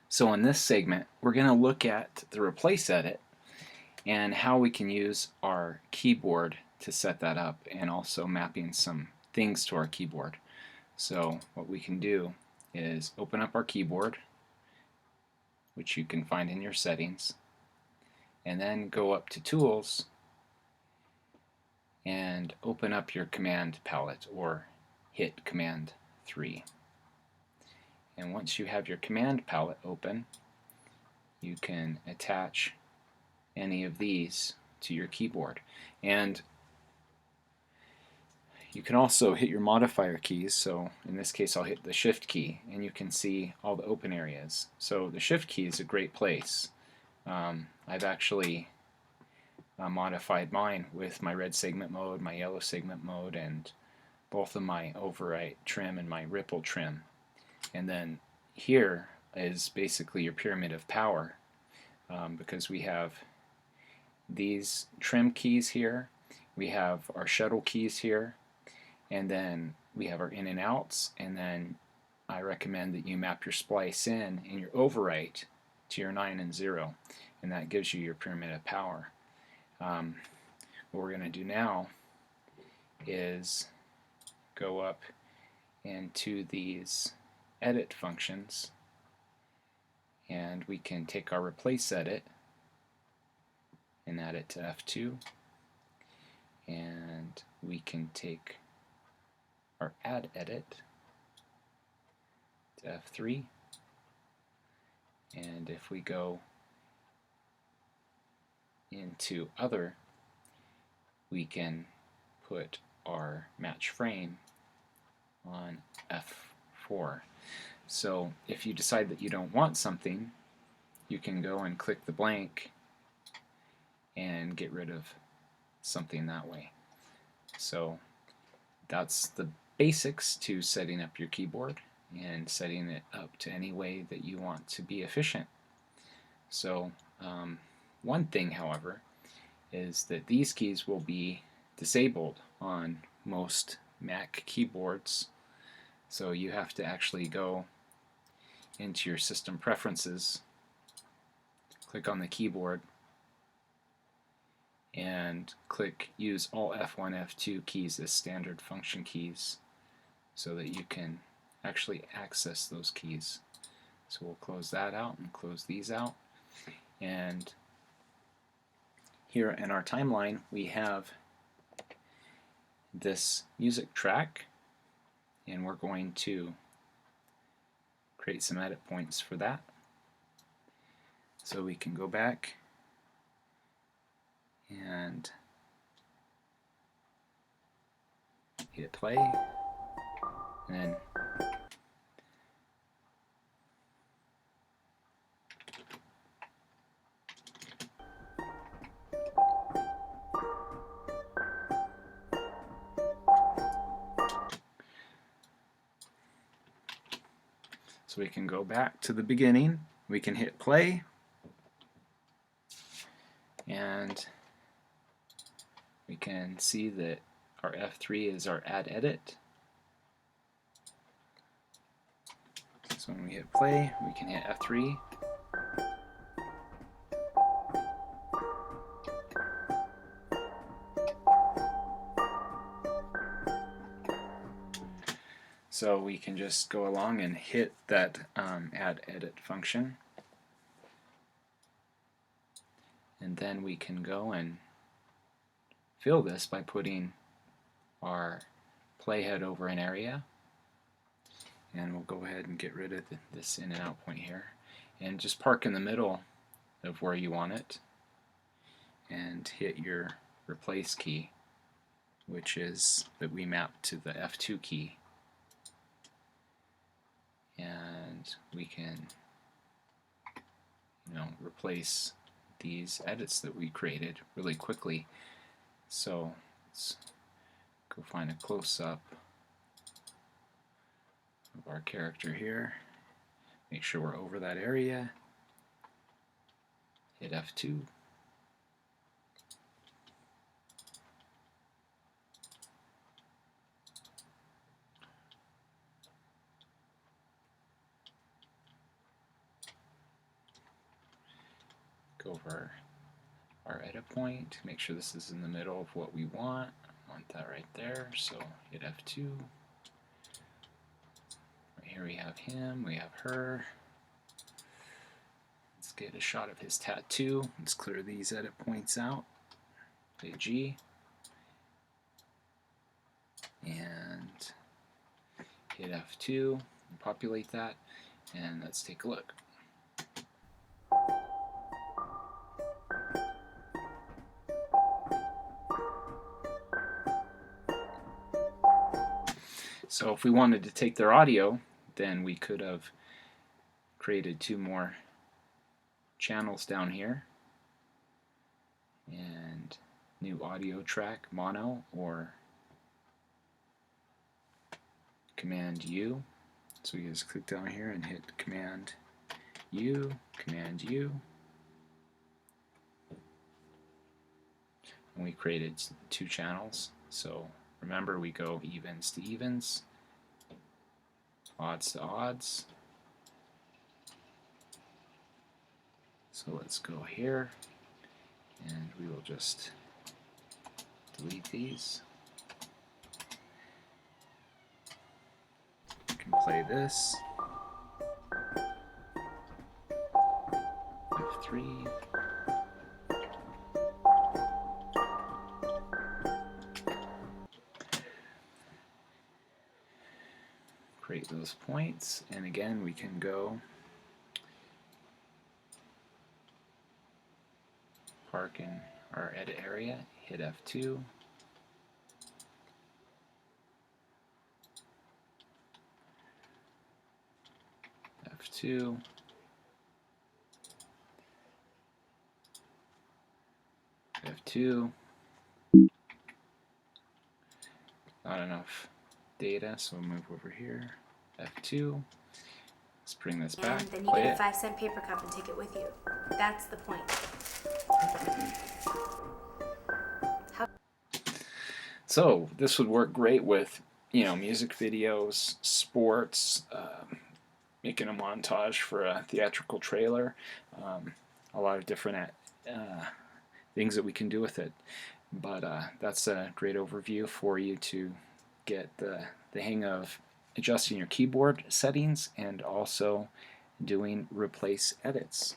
So in this segment, we're going to look at the replace edit and how we can use our keyboard to set that up, and also mapping some things to our keyboard. So what we can do is open up our keyboard, which you can find in your settings, and then go up to Tools and open up your command palette, or hit Command 3. And once you have your command palette open, you can attach any of these to your keyboard. And you can also hit your modifier keys. So in this case I'll hit the Shift key, and you can see all the open areas. So the Shift key is a great place. I've actually modified mine with my red segment mode, my yellow segment mode, and both of my overwrite trim and my ripple trim. And then here is basically your pyramid of power, because we have these trim keys here, we have our shuttle keys here, and then we have our in and outs, and then I recommend that you map your splice in and your overwrite to your 9 and 0, and that gives you your pyramid of power. What we're going to do now is go up into these edit functions, and we can take our replace edit and add it to F2, and we can take our add edit to F3, and if we go into other, we can put our match frame on F4. So if you decide that you don't want something, you can go and click the blank and get rid of something that way. So that's the basics to setting up your keyboard and setting it up to any way that you want to be efficient. So one thing, however, is that these keys will be disabled on most Mac keyboards. So you have to actually go into your system preferences, click on the keyboard, and click use all F1, F2 keys as standard function keys so that you can actually access those keys. So we'll close that out and close these out. And here in our timeline we have this music track, and we're going to create some edit points for that. So we can go back and hit play, and then so we can go back to the beginning, we can hit play, and we can see that our F3 is our add edit. So when we hit play, we can hit F3. So we can just go along and hit that add edit function, and then we can go and fill this by putting our playhead over an area, and we'll go ahead and get rid of this in and out point here, and just park in the middle of where you want it, and hit your replace key, which is that we map to the F2 key, and we can replace these edits that we created really quickly. So let's go find a close-up of our character here, make sure we're over that area, hit F2, go over our edit point, make sure this is in the middle of what we want. I want that right there, so hit F2. Right here we have him, we have her. Let's get a shot of his tattoo. Let's clear these edit points out. Hit G. And hit F2 and populate that, and let's take a look. So if we wanted to take their audio, then we could have created 2 more channels down here, and new audio track, mono, or Command U. So we just click down here and hit Command U, Command U. And we created 2 channels. So remember, we go evens to evens, odds to odds. So let's go here, and we will just delete these. We can play this. F3. Create those points, and again we can go park in our edit area, hit F2, F2, F2. Not enough data, so we'll move over here, F2. Let's bring this back. And then you get a 5-cent paper cup and take it with you. That's the point. So this would work great with, music videos, sports, making a montage for a theatrical trailer, a lot of different things that we can do with it. But that's a great overview for you to get the hang of adjusting your keyboard settings and also doing replace edits.